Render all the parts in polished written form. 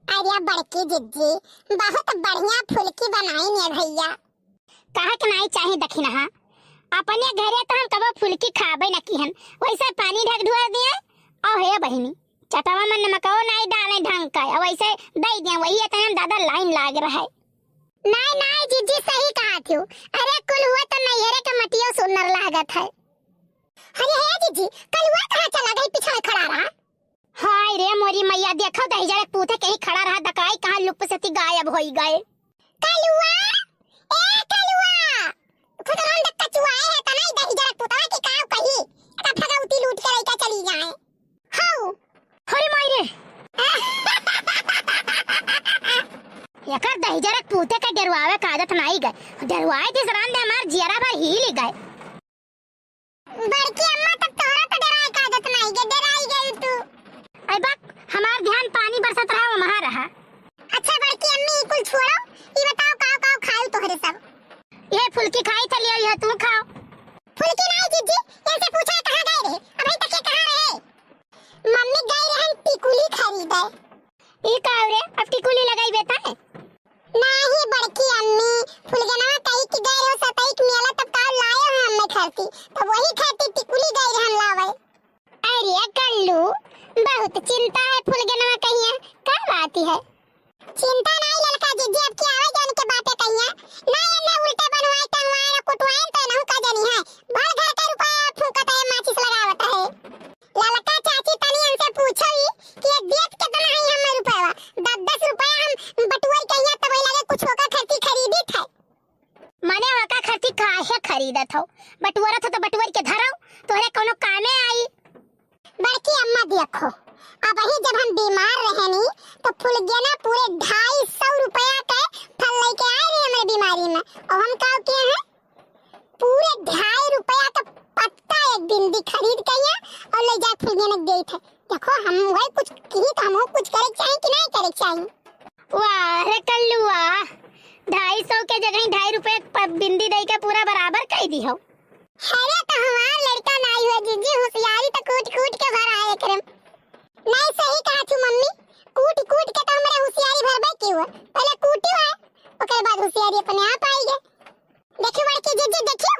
अरे बड़की जिज्जी बहुत बढ़िया फुल्की बनाई ने भैया। कहा के नहीं चाहे दखिन हा अपने घरे तो हम कबो फुल्की खाबे न किहन वैसे पानी ढक ढुआ दिए और हे बहिनी चटवा में नमको नहीं डाले ढंग का और वैसे दे दिए वही इतना दादा लाइन लाग रहा है। नहीं नहीं जिज्जी सही कहा थी। अरे कुल हुआ तो नैहरे का मटियो सुंदर लागत है। अरे हे जिज्जी कल हुआ कहां चला गई पिछड़ खड़ा रहा। हाय रे मोरी मैया देखो दहीजड़क पूथे कहीं खड़ा रहा दकाई कहां लुप्त से गायब होई गए। कलुआ ए कलुआ खुदराम दक कचुआ है त नहीं दहीजड़क पूतवा के काव कही का भगवती लूट के लइका चली जाए। हाउ हरे मायरे एकर दहीजड़क पूथे के डरवावे का आदत नहीं गए डरवाए दिस राम दे हमार जियरा भर हिल गए। बड़की अम्मा तब तोरा तो डराए का आदत नहीं के डराई गई तू। आई बक हमार ध्यान पानी बरसत रहा वहां रहा। अच्छा बड़की अम्मी कुल छोड़ो ये बताओ काव काव खाऊ तोहरे सब। ये फुल्की खाई चली आई है तू खाओ। फुल्की नहीं जिज्जी इनसे पूछा कहां गए रहे अभी तक ये कहां रहे। मम्मी गई रहन टिकुली खरीदे। ई काव रे अब टिकुली लगाई बेटा है नहीं बड़की अम्मी फुलगना कही कि गए हो सतैक मेला तब काव लाए हैं हमें खरती तो वही खाती टिकुली गई रहन लावे। अरे कल्लू बहुत चिंता है फुलगना कहिया कब आती है। चिंता नहीं ललका जिज्जी अब की आवे जाने के बातें कहिया नहीं ना उल्टे बनवाए टंगवाए ना कुटवाए तो ना का जानी है भर घर का रुपया फूंकत है माचिस लगावत है। ललका चाची तनी हमसे पूछई कि देत कितना है हमर रुपया 10-10 रुपया हम बटुआई कहिया तब लगे कुछ होका खर्ची खरीदी थे। माने वका खर्ची काहे खरीदत हो बटुआरा था तो बटुआर के धराओ तोरे कोनो कामे आई। बड़की अम्मा देखो अब ही जब हम बीमार रहे नी तो फुलगना पूरे 250 रुपया के फल लेके आए रे हमारे बीमारी में और हम काव के हैं पूरे 2.5 रुपया का पत्ता एक दिन दी खरीद के और ले जा फुलगना गई थे। देखो हम वही कुछ की तो हम कुछ करे चाहिए कि नहीं करे चाहिए। वाह रे कल्लू वाह 250 के जगह 2.5 रुपए बिंदी दे के पूरा बराबर कह दी हो। अरे तो हमार लड़का नहीं हुआ जिज्जी होशियारी तो कूट के भर आए करे। नहीं सही कहा तू मम्मी कूट के तो हमरे होशियारी भरबे की हुआ पहले कूटी है ओकर बाद होशियारी अपने आप आई गए। देखियो बड़की जिज्जी देखियो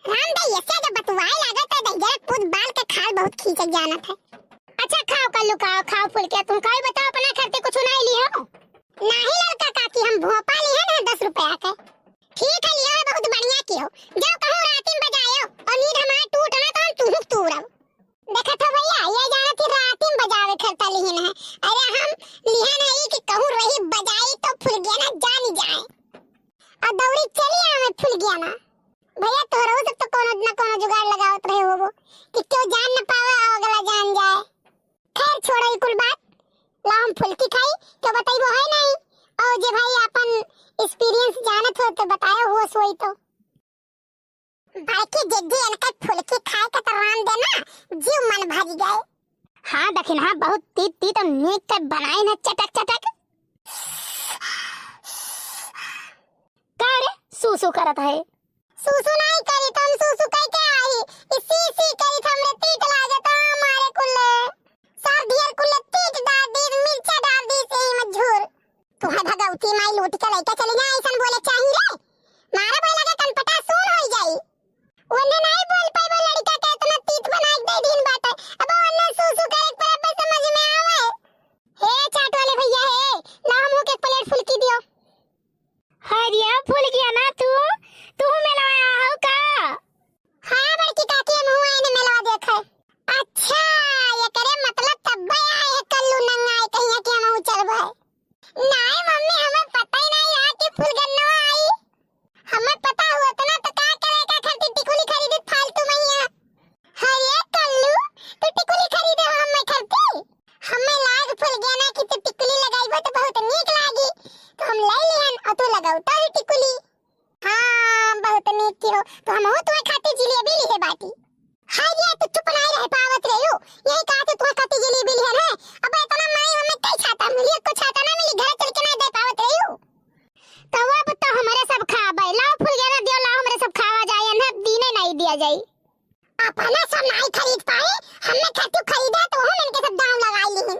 राम दई ऐसे जब बतवाए लागत है दई पूत बाल के खाल बहुत खींच जाना था। अच्छा खाओ कल्लू खाओ फुल के तुम खाई बताओ अपना खर्चे कुछ नहीं ली हो। नहीं लड़का काकी हम भोपा लिए ना 10 रुपया के ठीक है लिया बहुत बढ़िया की हो जाओ कहूं रात में बजायो और नींद हमारे टूटना तो हम तुहु तूरब। देखा था भैया ये जाना थी रात में बजावे खरता लिहिन है। अरे हम लिहा नहीं कि कहूं रही बजाई तो फुलगना जान जाए और दौड़ी चली आवे फुलगना। भैया तोरो सब तो कोनो न कोनो जुगाड़ लगावत रहे होबो कि क्यों जान न पावे अगला जान जाए। खैर छोड़ो कुल बात ला हम फुल्की खाई तो बताइबो है नहीं और जे भाई अपन एक्सपीरियंस जानत हो तो बतायो हो सोई तो। बाकी जिद्दी इनका फुल्की खाए का तो राम देना जीव मन भर गए। हाँ दखिन हाँ बहुत तीत और नीक के बनाए ना चटक का रे सूसू करत है। सूसू नहीं करी तो हम सूसू कह के आई इसी करी हमरे तीत लागे तो हमारे कुल्ले सब ढेर कुल्ले तीत डाल दी मिर्चा डाल दी से मजूर तू है भगवती माई लूट के लेके चली जा ऐसन बोले चाहिए रे मारा बोल लगे कनपटा सुन हो जाई ओने नहीं बोल पाए वो लड़का के इतना तीत बना दे दिन बात है अब ओने सूसू करे पर अब समझ में आवे। हे चाट वाले भैया हे ला हमहू के प्लेट फुल्की दियो। हरिया फूल गया ना तू मिलवाया हो का। हां बड़की काकी हम हुआ इने मिलवा देखै। अच्छा ये करे मतलब तब आए है कल्लू नंगाई कहिया कि हम चलबे। नहीं मम्मी हमें पता ही नहीं रहा कि फुलगन्ना आई हमें पता हुआ तो ना तो का करे का खरीदी टिकुली खरीदी फालतू में ही। अरे कल्लू तू टिकुली खरीदे हो हमें खरीदी हमें लाग फुलगना की तो टिकुली लगाईबो तो बहुत नीक लागी तो हम ले लिहन और तू लगाउता है टिकुली। हां बहुत नीक की हो तो हम हो तुम्हें खाती जलेबी लिए बाटी। हां ये तो चुप नहीं रह पावत रे हो यही कहा तो तुम्हें खाती जलेबी लिए है अब इतना मैं हमें कई छाता मिली को छाता ना मिली घर चल के ना दे पावत रे हो तो अब तो हमारे सब खाबे लाओ फुलगना दियो लाओ हमारे सब खावा जाए ना दीने नहीं दिया जाई। अपना सब नहीं खरीद पाए हमने खाती खरीदा तो हम इनके सब दाम लगाई ली।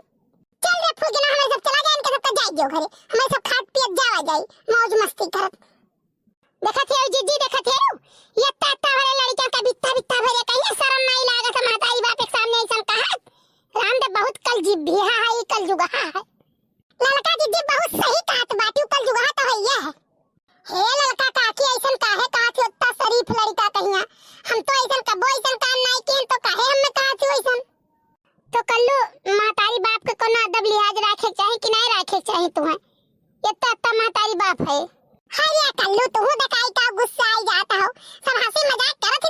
चल रे फुलगना हमें सब चला गए इनके सब तो जो घरे हमें सब खात पियत जावा जाई मौज मस्ती करत। देखत है जीजी देखत है ये ताता वाले लड़का का बित्ता बित्ता भरे कहीं शर्म नहीं लागत महतारी बाप के सामने ऐसा कहा राम दे बहुत कल जीव भी है कल जुगा है लड़का दीदी बहुत सही कहत बाटी कल जुगा तो है हे लड़का काकी ऐसन काहे कहत उतना शरीफ लड़का कहिया हम तो ऐसन कबो ऐसन काम नहीं किए तो काहे हम कहत ऐसन। तो कल्लू महतारी बाप के कोनो अदब लिहाज रखे चाहे कि नहीं रखे चाहे तुम्हें ये तो अत्ता महतारी बाप है। हाय कल्लू तू देखाई का गुस्सा आई जाता हो सब हंसी मजाक करत